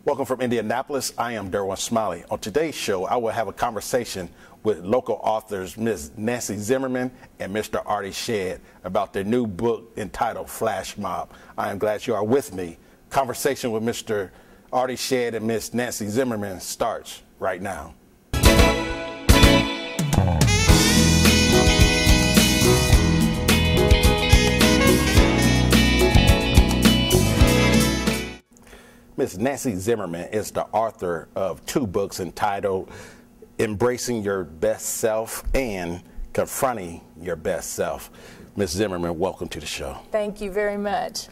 Welcome from Indianapolis. I am Derwin Smiley. On today's show, I will have a conversation with local authors Ms. Nancy Zimmerman and Mr. Artie Shead about their new book entitled Flash Mob. I am glad you are with me. Conversation with Mr. Artie Shead and Ms. Nancy Zimmerman starts right now. Ms. Nancy Zimmerman is the author of two books entitled Embracing Your Best Self and Confronting Your Best Self. Ms. Zimmerman, welcome to the show. Thank you very much.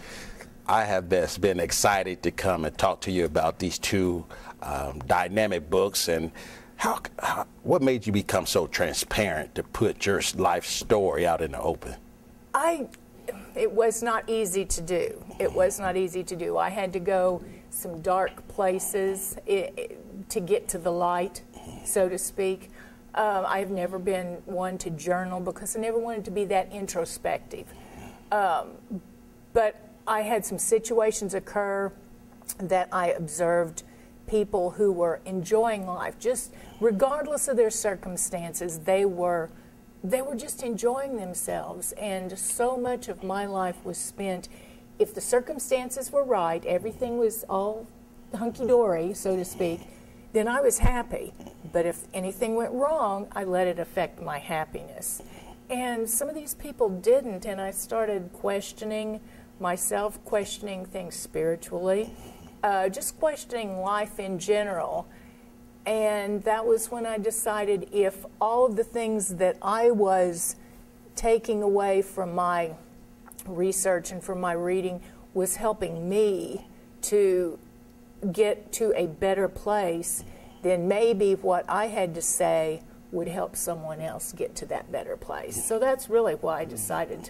I have been excited to come and talk to you about these two dynamic books, and what made you become so transparent to put your life story out in the open? It was not easy to do. It was not easy to do. I had to go some dark places to get to the light, so to speak. I've never been one to journal because I never wanted to be that introspective. But I had some situations occur that I observed people who were enjoying life, just regardless of their circumstances. They were just enjoying themselves, and so much of my life was spent, if the circumstances were right, everything was all hunky-dory, so to speak, then I was happy. But if anything went wrong, I let it affect my happiness. And some of these people didn't, and I started questioning myself, questioning things spiritually, just questioning life in general. And that was when I decided if all of the things that I was taking away from my research and from my reading was helping me to get to a better place, then maybe what I had to say would help someone else get to that better place. So that's really why I decided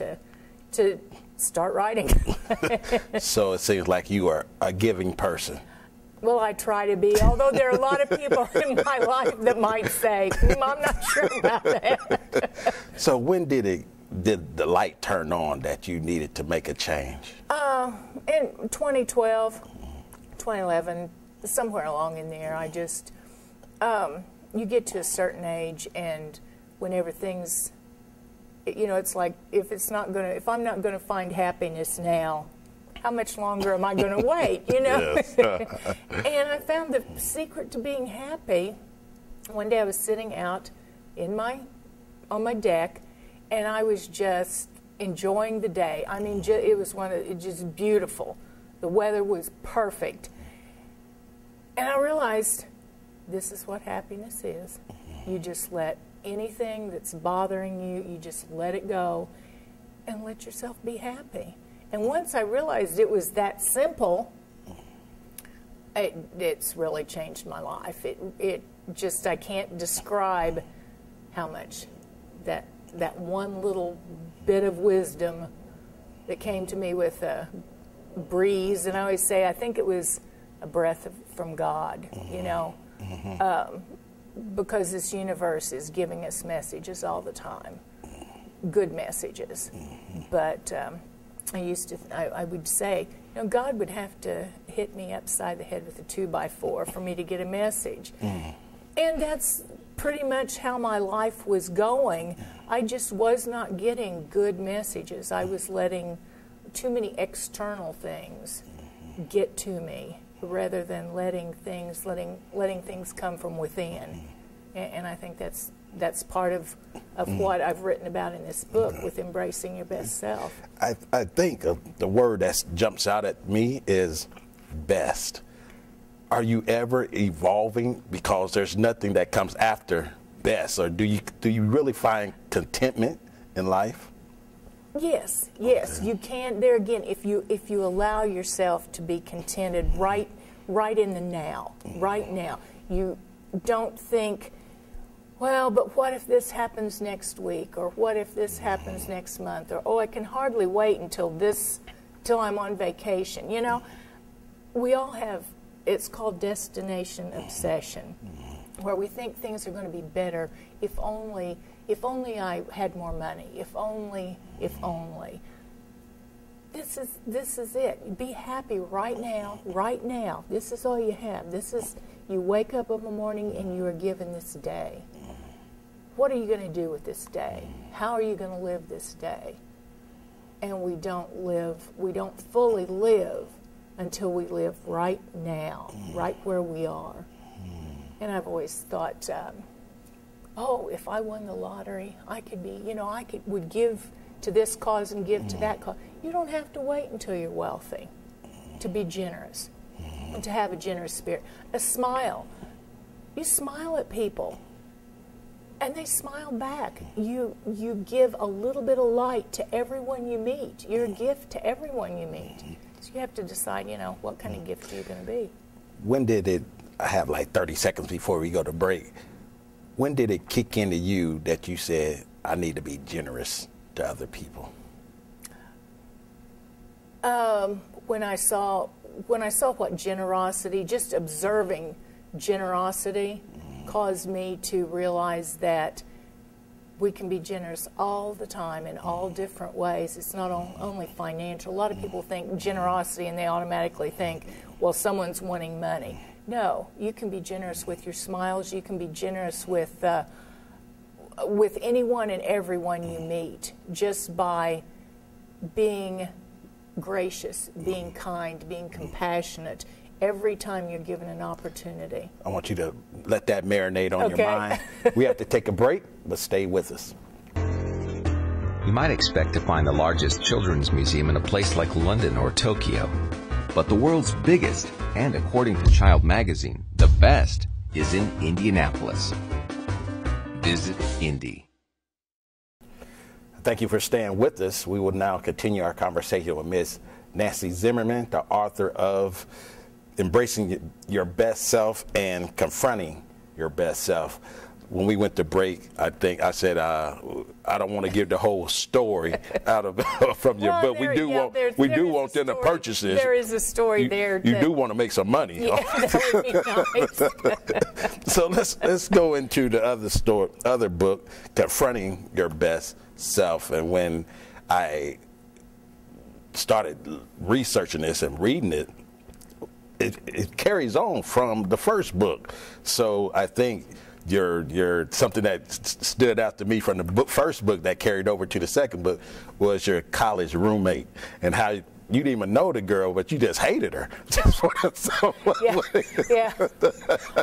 to start writing. So it seems like you are a giving person. Well, I try to be, although there are a lot of people in my life that might say, I'm not sure about that. So when did the light turn on that you needed to make a change? In 2012, 2011, somewhere along in there, I just, you get to a certain age, and whenever things, it's like, if I'm not gonna find happiness now, how much longer am I going to wait, Yes. And I found the secret to being happy. One day I was sitting out on my deck, and I was just enjoying the day. I mean, it was just beautiful. The weather was perfect. And I realized this is what happiness is. You just let anything that's bothering you, you just let it go and let yourself be happy. And once I realized it was that simple, it's really changed my life. It just, I can't describe how much that one little bit of wisdom that came to me with a breeze, and I always say, I think it was a breath from God, because this universe is giving us messages all the time, good messages, but I would say, God would have to hit me upside the head with a 2x4 for me to get a message. And that's pretty much how my life was going. I just was not getting good messages. I was letting too many external things get to me rather than letting things come from within. And I think that's part of what I've written about in this book with embracing your best self. I think the word that jumps out at me is best. Are you ever evolving, because there's nothing that comes after best, or do you really find contentment in life? Yes, okay. You can. There again, if you allow yourself to be contented right in the now, right now, you don't think, well, but what if this happens next week, or what if this happens next month, or, oh, I can hardly wait until I'm on vacation. We all have, it's called destination obsession, where we think things are going to be better if only I had more money, if only. this is it. Be happy right now, right now. This is all you have. This is, you wake up in the morning and you are given this day. What are you going to do with this day? How are you going to live this day? And we don't fully live until we live right now, right where we are. And I've always thought, oh, if I won the lottery, I could be, would give to this cause and give to that cause. You don't have to wait until you're wealthy to be generous and to have a generous spirit. A smile. You smile at people and they smile back. You give a little bit of light to everyone you meet. You're a gift to everyone you meet. So you have to decide, what kind of gift you're going to be. When did it, I have like 30 seconds before we go to break, when did it kick into you that you said, I need to be generous to other people? When I saw what generosity, just observing generosity, caused me to realize that we can be generous all the time in all different ways. It's not only financial. A lot of people think generosity and they automatically think, well, someone's wanting money. No, you can be generous with your smiles. You can be generous with anyone and everyone you meet just by being gracious, being kind, being compassionate every time you're given an opportunity. I want you to let that marinate on your mind. We have to take a break, but stay with us. You might expect to find the largest children's museum in a place like London or Tokyo. But the world's biggest, and according to Child Magazine, the best, is in Indianapolis. Visit Indy. Thank you for staying with us. We will now continue our conversation with Ms. Nancy Zimmerman, the author of Embracing Your Best Self and Confronting Your Best Self. When we went to break, I think I said I don't want to give the whole story out of from your book. We do want them to purchase this. There is a story there. You do want to make some money. Yeah, that would be nice. So let's go into the other book, Confronting Your Best Self. And when I started researching this and reading it, it carries on from the first book. So I think you're something that stood out to me from the first book that carried over to the second book was your college roommate and how you didn't even know the girl, but you just hated her. Yeah.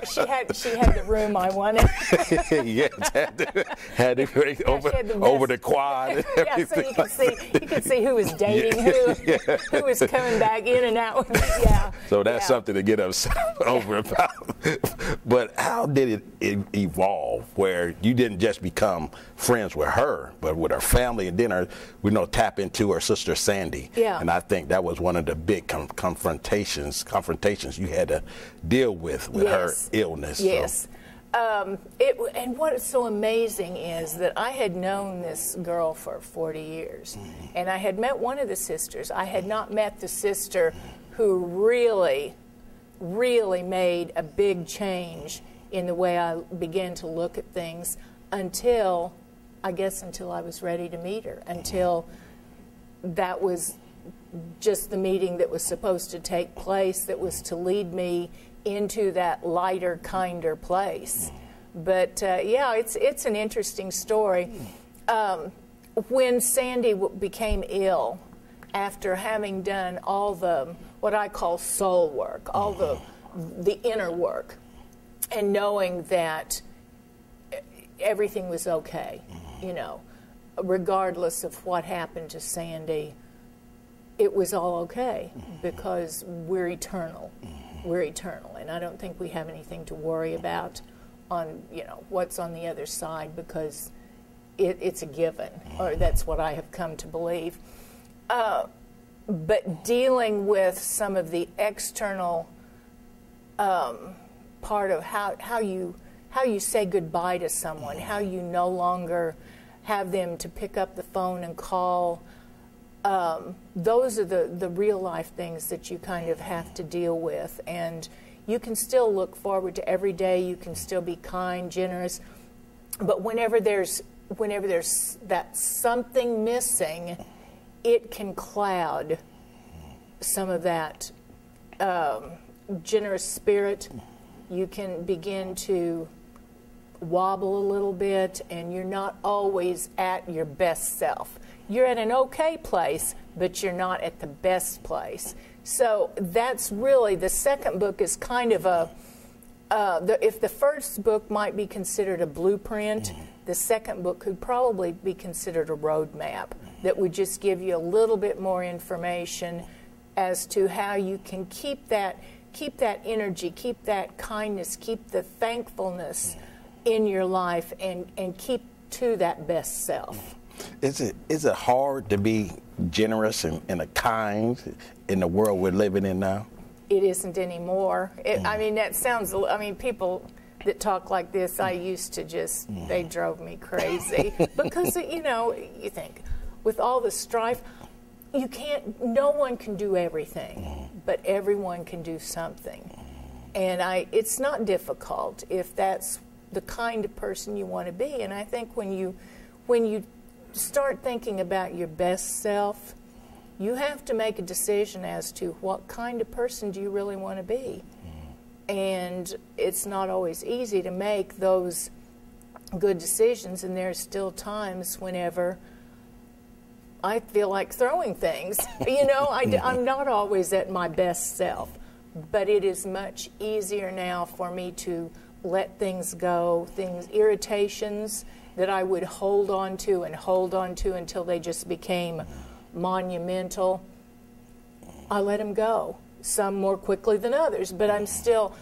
She had the room I wanted. Yes, had it over the quad. And everything. Yeah, so you could see who was dating who was coming back in and out. Yeah. So that's something to get upset over about. But how did it evolve where you didn't just become friends with her, but with her family, and then tap into her sister Sandy? Yeah. And I think that was one of the big confrontations you had to deal with her illness. Yes. So. And what is so amazing is that I had known this girl for 40 years, and I had met one of the sisters. I had not met the sister who really made a big change in the way I began to look at things until I was ready to meet her, until that was just the meeting that was supposed to take place that was to lead me into that lighter, kinder place. But it's an interesting story. When Sandy became ill, after having done all the what I call soul work, all the inner work, and knowing that everything was okay, regardless of what happened to Sandy, it was all okay because we're eternal. We're eternal, and I don't think we have anything to worry about on what's on the other side because it's a given, or that's what I have come to believe. But dealing with some of the external part of how you say goodbye to someone, how you no longer have them to pick up the phone and call. Those are the real life things that you kind of have to deal with, and you can still look forward to every day. You can still be kind, generous, but whenever there's that something missing, it can cloud some of that generous spirit, you can begin to wobble a little bit, and you're not always at your best self. You're at an okay place, but you're not at the best place. So that's really, the second book is kind of a, if the first book might be considered a blueprint, the second book could probably be considered a roadmap that would just give you a little bit more information as to how you can keep that energy, keep that kindness, keep the thankfulness in your life, and keep to that best self. Is it hard to be generous and a kind in the world we're living in now? It isn't anymore. I mean, that sounds, I mean, people that talk like this, I used to just, they drove me crazy. Because, you know, you think, with all the strife, you can't, no one can do everything, but everyone can do something. And it's not difficult if that's the kind of person you want to be. And I think when you start thinking about your best self, you have to make a decision as to what kind of person do you really want to be. And it's not always easy to make those good decisions, and there's still times whenever I feel like throwing things. You know, I'm not always at my best self, but it is much easier now for me to let things go, irritations that I would hold on to until they just became monumental. I let them go, some more quickly than others, but I'm still,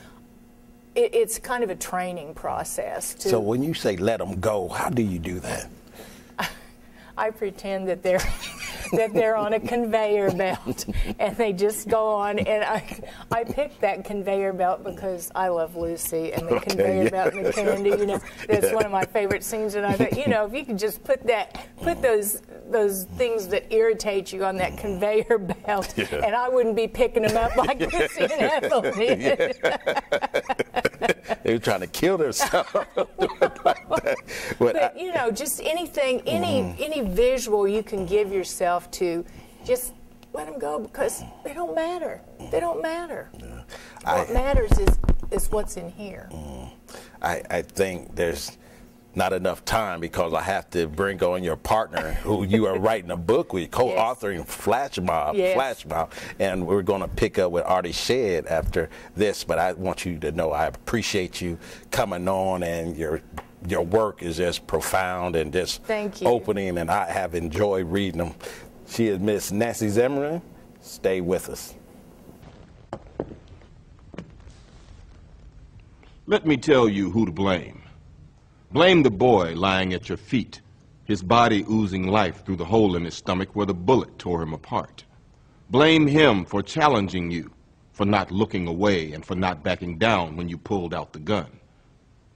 it's kind of a training process. So when you say let them go, how do you do that? I pretend that they're on a conveyor belt, and they just go on. And I picked that conveyor belt because I love Lucy and the conveyor belt and the candy. You know, that's one of my favorite scenes. And I thought, you know, if you could just put those things that irritate you on that conveyor belt, and I wouldn't be picking them up like Lucy and Ethel did. They were trying to kill themselves. But you know, just anything, any visual you can give yourself to, just let them go, because they don't matter. They don't matter. What matters is what's in here. I think there's not enough time, because I have to bring on your partner, who you are writing a book with, co-authoring Flash Mob, and we're going to pick up with Artie Shead after this. But I want you to know I appreciate you coming on, and your work is just profound and just opening, and I have enjoyed reading them. She is Miss Nancy Zimmerman. Stay with us. Let me tell you who to blame. Blame the boy lying at your feet, his body oozing life through the hole in his stomach where the bullet tore him apart. Blame him for challenging you, for not looking away and for not backing down when you pulled out the gun.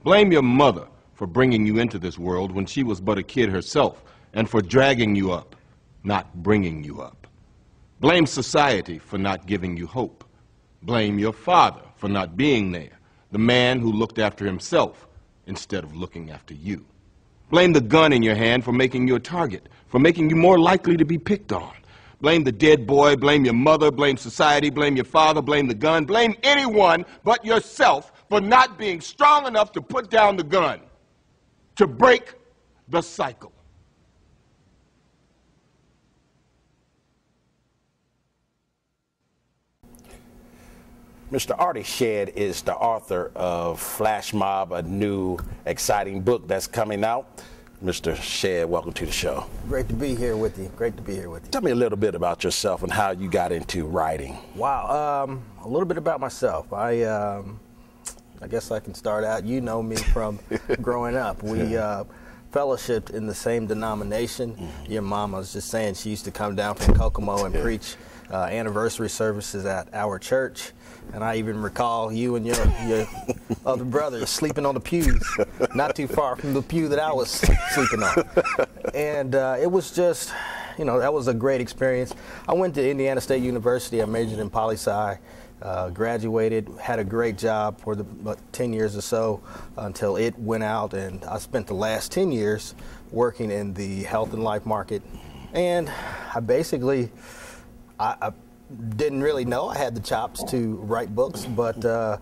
Blame your mother for bringing you into this world when she was but a kid herself, and for dragging you up, not bringing you up. Blame society for not giving you hope. Blame your father for not being there, the man who looked after himself instead of looking after you. Blame the gun in your hand for making you a target, for making you more likely to be picked on. Blame the dead boy, blame your mother, blame society, blame your father, blame the gun, blame anyone but yourself for not being strong enough to put down the gun, to break the cycle. Mr. Artie Shead is the author of Flash Mob, a new exciting book that's coming out. Mr. Shead, welcome to the show. Great to be here with you. Great to be here with you. Tell me a little bit about yourself and how you got into writing. Wow, a little bit about myself. I guess I can start out. You know me from growing up. We fellowshipped in the same denomination. Your mama was just saying she used to come down from Kokomo and preach anniversary services at our church. And I even recall you and your other brothers sleeping on the pews, not too far from the pew that I was sleeping on. And it was just, you know, that was a great experience. I went to Indiana State University. I majored in poli-sci, graduated, had a great job for about 10 years or so until it went out. And I spent the last 10 years working in the health and life market. And I basically, didn't really know I had the chops to write books, but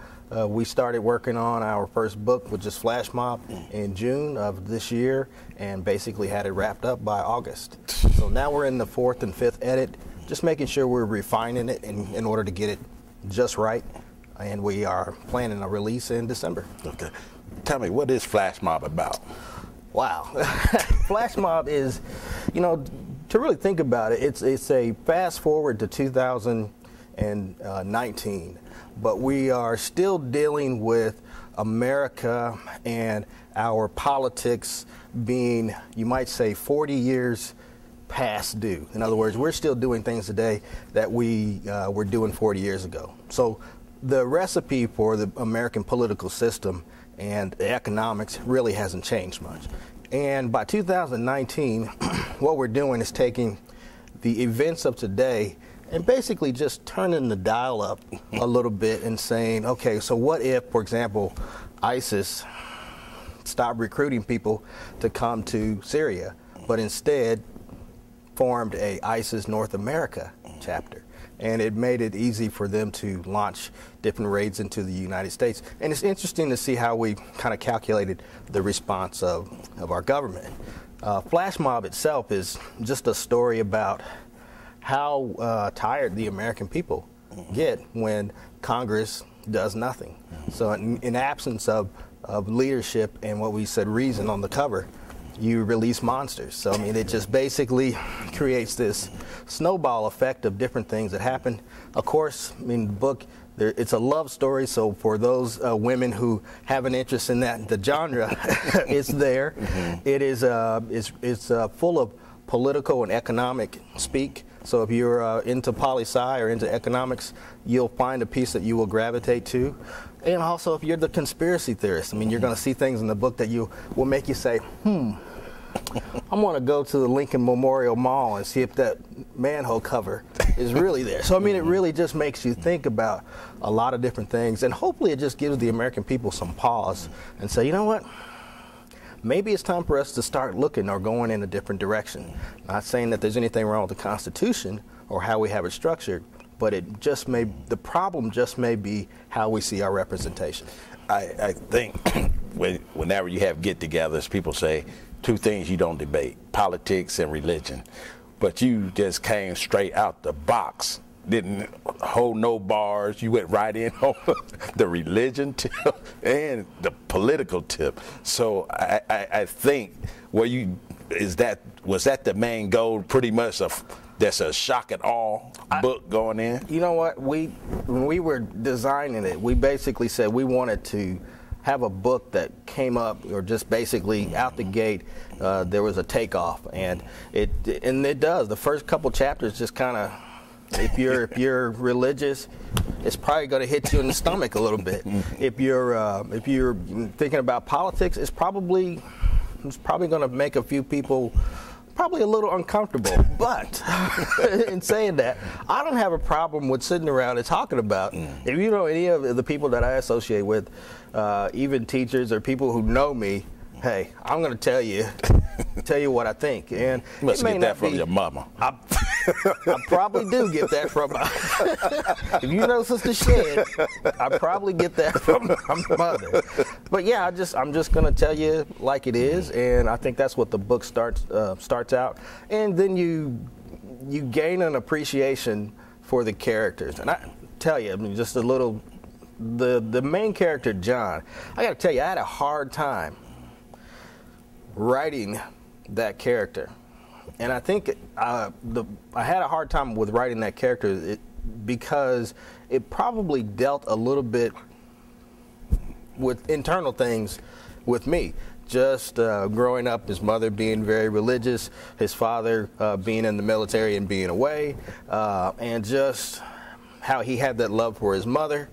we started working on our first book, which is Flash Mob, in June of this year, and basically had it wrapped up by August. So now we're in the 4th and 5th edit, just making sure we're refining it in order to get it just right, and we are planning a release in December. Okay. Tell me, what is Flash Mob about? Wow. Flash Mob is, you know, to really think about it, it's a fast forward to 2019, but we are still dealing with America and our politics being, you might say, 40 years past due. In other words, we're still doing things today that we were doing 40 years ago. So the recipe for the American political system and the economics really hasn't changed much. And by 2019, what we're doing is taking the events of today and basically just turning the dial up a little bit and saying, okay, so what if, for example, ISIS stopped recruiting people to come to Syria, but instead formed a ISIS North America chapter? And it made it easy for them to launch different raids into the United States. And it's interesting to see how we kind of calculated the response of our government. Flash Mob itself is just a story about how tired the American people get when Congress does nothing. So in absence of leadership and what we said reason on the cover, you release monsters. So, I mean, it just basically creates this snowball effect of different things that happen. Of course, I mean, the book, it's a love story, so for those women who have an interest in that, the genre, it's there. It is it's full of political and economic speak. So if you're into poli-sci or into economics, you'll find a piece that you will gravitate to. And also, if you're the conspiracy theorist, I mean, you're going to see things in the book that will make you say, I'm going to go to the Lincoln Memorial Mall and see if that manhole cover is really there. So, I mean, it really just makes you think about a lot of different things. And hopefully it just gives the American people some pause and say, you know what? Maybe it's time for us to start looking or going in a different direction. Not saying that there's anything wrong with the Constitution or how we have it structured, but the problem just may be how we see our representation. I think whenever you have get-togethers, people say two things you don't debate: politics and religion. But you just came straight out the box, didn't hold no bars. You went right in on the religion tip and the political tip. So I think was that the main goal, pretty much that's a shock at all book going in? You know what, when we were designing it, we basically said we wanted to have a book that came up, or just basically out the gate, there was a takeoff, and it does. The first couple chapters just kind of, if you're religious, it's probably going to hit you in the stomach a little bit. If you're thinking about politics, it's probably going to make a few people probably a little uncomfortable. But in saying that, I don't have a problem with sitting around and talking about. If you know any of the people that I associate with, even teachers or people who know me, hey, I'm going to tell you what I think. And you must get that from your mama. I probably do get that from my, if you know Sister Shead, I probably get that from my mother. But yeah, I'm just going to tell you like it is, and I think that's what the book starts out. And then you gain an appreciation for the characters. And I tell you, I mean, just a little, the main character, John, I got to tell you, I had a hard time writing that character. And I think I had a hard time with writing that character because it probably dealt a little bit with internal things with me. Just growing up, his mother being very religious, his father being in the military and being away, and just how he had that love for his mother.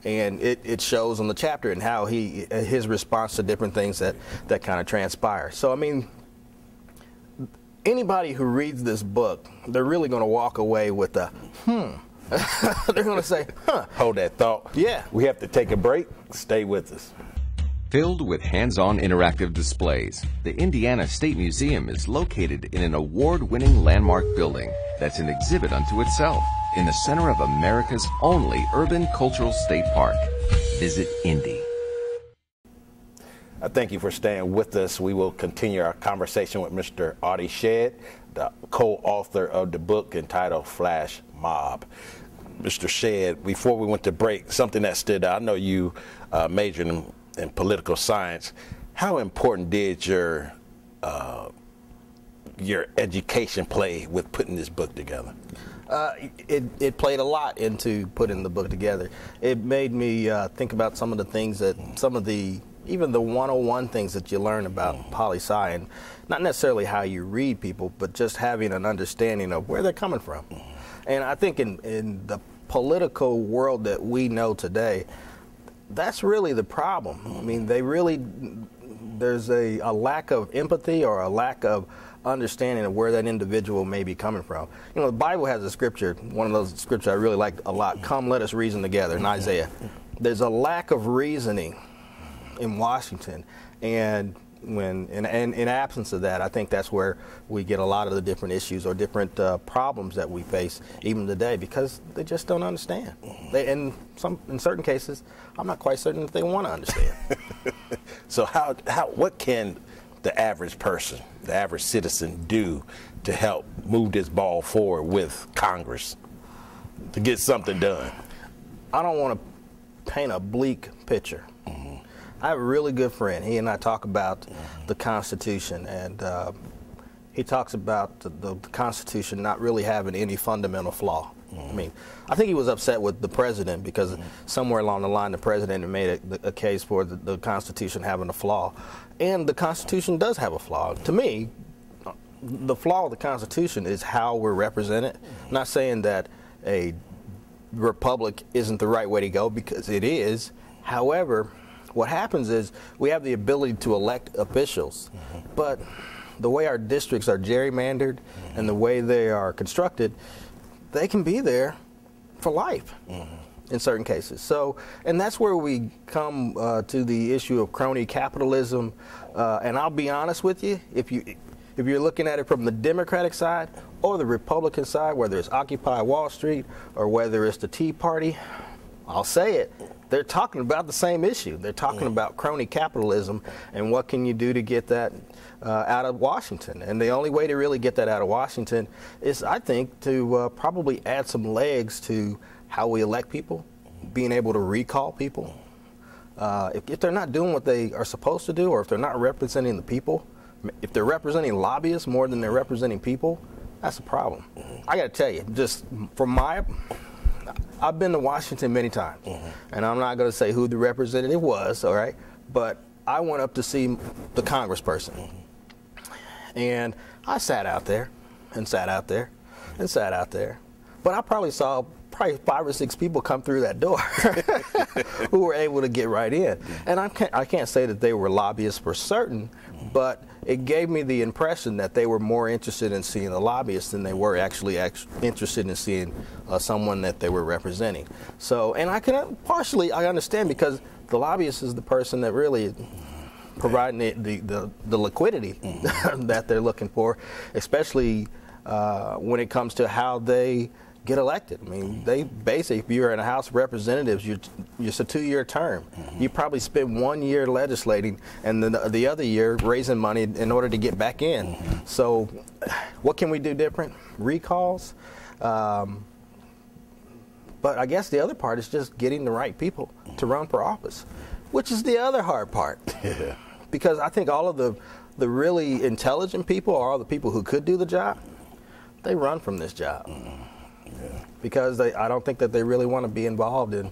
And it shows on the chapter and how his response to different things that kind of transpire. So, I mean, anybody who reads this book, they're really going to walk away with a, They're going to say, huh. Hold that thought. Yeah. We have to take a break. Stay with us. Filled with hands-on interactive displays, the Indiana State Museum is located in an award-winning landmark building that's an exhibit unto itself. in the center of America's only urban cultural state park. Visit Indy. I thank you for staying with us. We will continue our conversation with Mr. Artie Shead, the co-author of the book entitled Flash Mob. Mr. Shead, before we went to break, something that stood out. I know you majored in political science. How important did your education play with putting this book together? It played a lot into putting the book together. It made me think about some of the things that even the 101 things that you learn about poli-sci, and not necessarily how you read people, but just having an understanding of where they're coming from. And I think in the political world that we know today, that's really the problem. I mean, there's a lack of empathy or a lack of understanding of where that individual may be coming from. You know, the Bible has a scripture, one of those scriptures I really like a lot, "Come, let us reason together," in Isaiah. There's a lack of reasoning in Washington, and in absence of that, I think that's where we get a lot of the different issues or different problems that we face even today, because they just don't understand. In certain cases, I'm not quite certain that they want to understand. So what can the average person, the average citizen do to help move this ball forward with Congress to get something done? I don't want to paint a bleak picture. I have a really good friend. He and I talk about the Constitution, and he talks about the Constitution not really having any fundamental flaw. I mean, I think he was upset with the president because somewhere along the line the president made a case for the Constitution having a flaw. And the Constitution does have a flaw. To me, the flaw of the Constitution is how we're represented. I'm not saying that a republic isn't the right way to go, because it is. However, what happens is we have the ability to elect officials, but the way our districts are gerrymandered and the way they are constructed, they can be there for life in certain cases. So, and that's where we come to the issue of crony capitalism. And I'll be honest with you, if you're looking at it from the Democratic side or the Republican side, whether it's Occupy Wall Street or whether it's the Tea Party, I'll say it, they're talking about the same issue. They're talking about crony capitalism and what can you do to get that out of Washington. And the only way to really get that out of Washington is, I think, to probably add some legs to how we elect people, being able to recall people. If they're not doing what they are supposed to do, or if they're not representing the people, if they're representing lobbyists more than they're representing people, that's a problem. I got to tell you, just from I've been to Washington many times, and I'm not going to say who the representative was, all right, but I went up to see the congressperson, and I sat out there and sat out there and sat out there, but I probably saw 5 or 6 people come through that door who were able to get right in. And I can't say that they were lobbyists for certain, but it gave me the impression that they were more interested in seeing the lobbyists than they were actually interested in seeing someone that they were representing. So, and I understand, because the lobbyist is the person that really is providing the liquidity that they're looking for, especially when it comes to how they get elected. I mean, they basically, if you're in a House of Representatives, it's a 2-year term. You probably spend 1 year legislating and then the other year raising money in order to get back in. So what can we do different? Recalls. But I guess the other part is just getting the right people to run for office, which is the other hard part. Yeah. Because I think all of the really intelligent people, or all the people who could do the job, they run from this job. Because I don't think that they really want to be involved in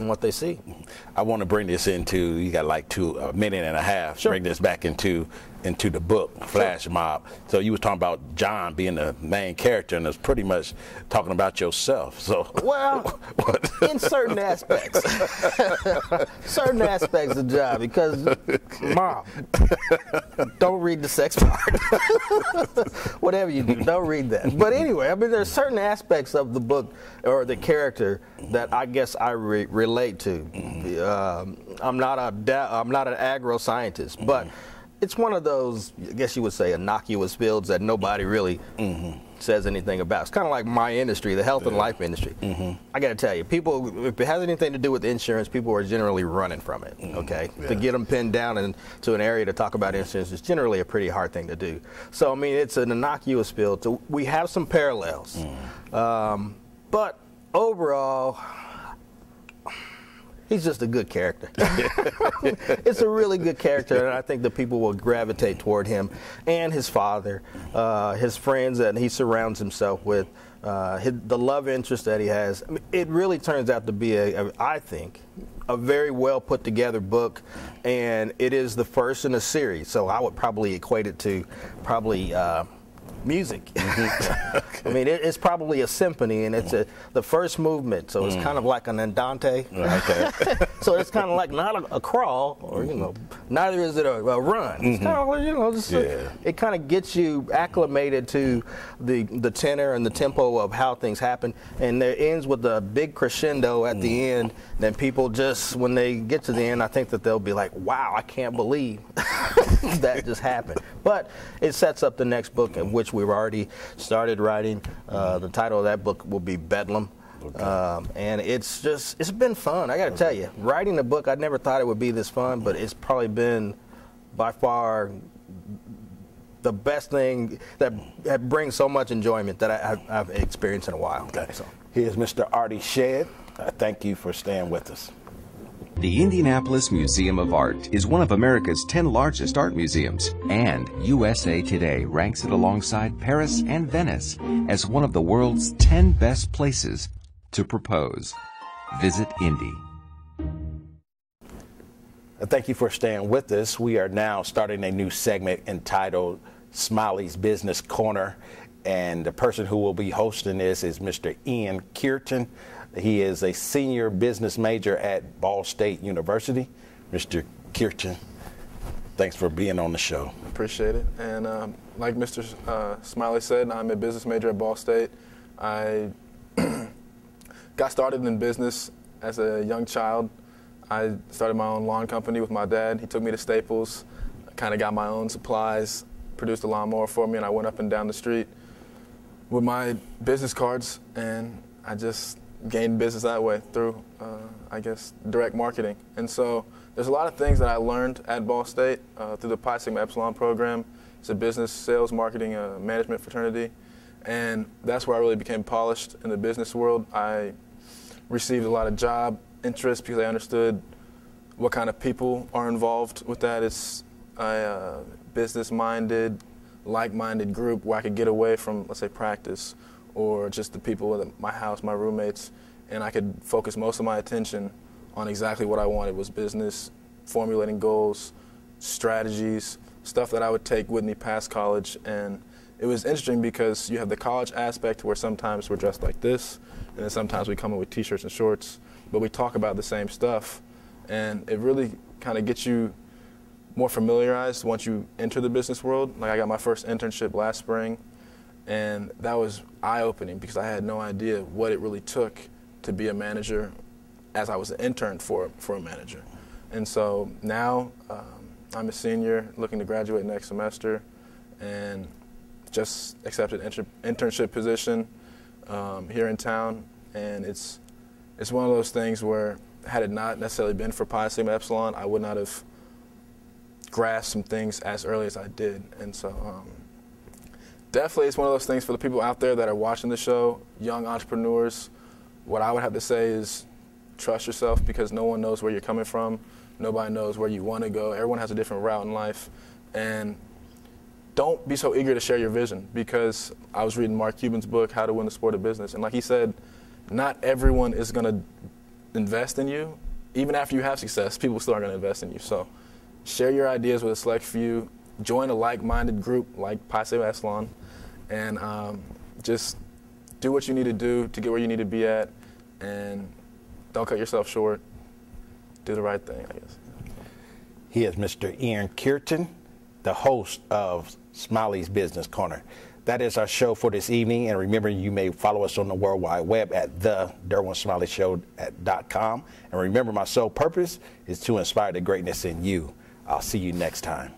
what they see. I want to bring this into, you got like a minute and a half, Sure. Bring this back into the book, Flash Mob. So you was talking about John being the main character, and it's pretty much talking about yourself. So, well, in certain aspects. Certain aspects of the job, because, Mom, don't read the sex part. Whatever you do, don't read that. But anyway, I mean, there's certain aspects of the book or the character that I guess I relate to. I'm not an agro-scientist, but it's one of those, I guess you would say, innocuous fields that nobody really says anything about. It's kind of like my industry, the health and life industry. I got to tell you, people, if it has anything to do with insurance, people are generally running from it, okay? To get them pinned down into an area to talk about insurance is generally a pretty hard thing to do. So, I mean, it's an innocuous field. So we have some parallels. But overall, he's just a good character. It's a really good character, and I think the people will gravitate toward him and his father, his friends that he surrounds himself with, the love interest that he has. I mean, it really turns out to be, I think, a very well put together book, and it is the first in a series. So I would probably equate it to music. I mean, it's probably a symphony, and it's the first movement, so it's kind of like an andante. Okay. So it's kind of like not a crawl, or neither is it a run. It's kind of just it kind of gets you acclimated to the tenor and the tempo of how things happen, and it ends with a big crescendo at the end. Then people just, when they get to the end, I think that they'll be like, "Wow, I can't believe that just happened." But it sets up the next book, in which we've already started writing. The title of that book will be Bedlam. And it's been fun. I got to tell you, writing the book, I never thought it would be this fun, but it's probably been by far the best thing that brings so much enjoyment that I've experienced in a while. Okay. So. Here's Mr. Artie Shead. Thank you for staying with us. The Indianapolis Museum of Art is one of America's 10 largest art museums, and USA Today ranks it alongside Paris and Venice as one of the world's 10 best places to propose. Visit Indy. Thank you for staying with us. We are now starting a new segment entitled Smiley's Business Corner, and the person who will be hosting this is Mr. Ian Kirton. He is a senior business major at Ball State University. Mr. Kirton, thanks for being on the show. Appreciate it. And like Mr. Smiley said, I'm a business major at Ball State. I got started in business as a young child. I started my own lawn company with my dad. He took me to Staples, kind of got my own supplies, produced a lawnmower for me, and I went up and down the street with my business cards, and I just gained business that way through, I guess, direct marketing. And so there's a lot of things that I learned at Ball State through the Pi Sigma Epsilon program. It's a business, sales, marketing, management fraternity. And that's where I really became polished in the business world. I received a lot of job interest because I understood what kind of people are involved with that. It's a business-minded, like-minded group where I could get away from, let's say, practice or just the people at my house, my roommates, and I could focus most of my attention on exactly what I wanted, was business, formulating goals, strategies, stuff that I would take with me past college. And it was interesting because you have the college aspect where sometimes we're dressed like this, and then sometimes we come in with t-shirts and shorts, but we talk about the same stuff. And it really kind of gets you more familiarized once you enter the business world. Like I got my first internship last spring, and that was eye-opening because I had no idea what it really took to be a manager as I was an intern for a manager. And so now I'm a senior looking to graduate next semester and just accepted an internship position here in town. And it's one of those things where had it not necessarily been for Pi Sigma Epsilon, I would not have grasped some things as early as I did. And so definitely it's one of those things for the people out there that are watching the show, young entrepreneurs. What I would have to say is trust yourself, because no one knows where you're coming from. Nobody knows where you want to go. Everyone has a different route in life. And don't be so eager to share your vision, because I was reading Mark Cuban's book, How to Win the Sport of Business. And like he said, not everyone is going to invest in you. Even after you have success, people still aren't going to invest in you. So share your ideas with a select few. Join a like-minded group like Pi Sigma Epsilon, and just do what you need to do to get where you need to be at, and don't cut yourself short. Do the right thing, I guess. He is Mr. Ian Kirton, the host of Smiley's Business Corner. That is our show for this evening, and remember, you may follow us on the World Wide Web at TheDerwinSmileyShow.com. And remember, my sole purpose is to inspire the greatness in you. I'll see you next time.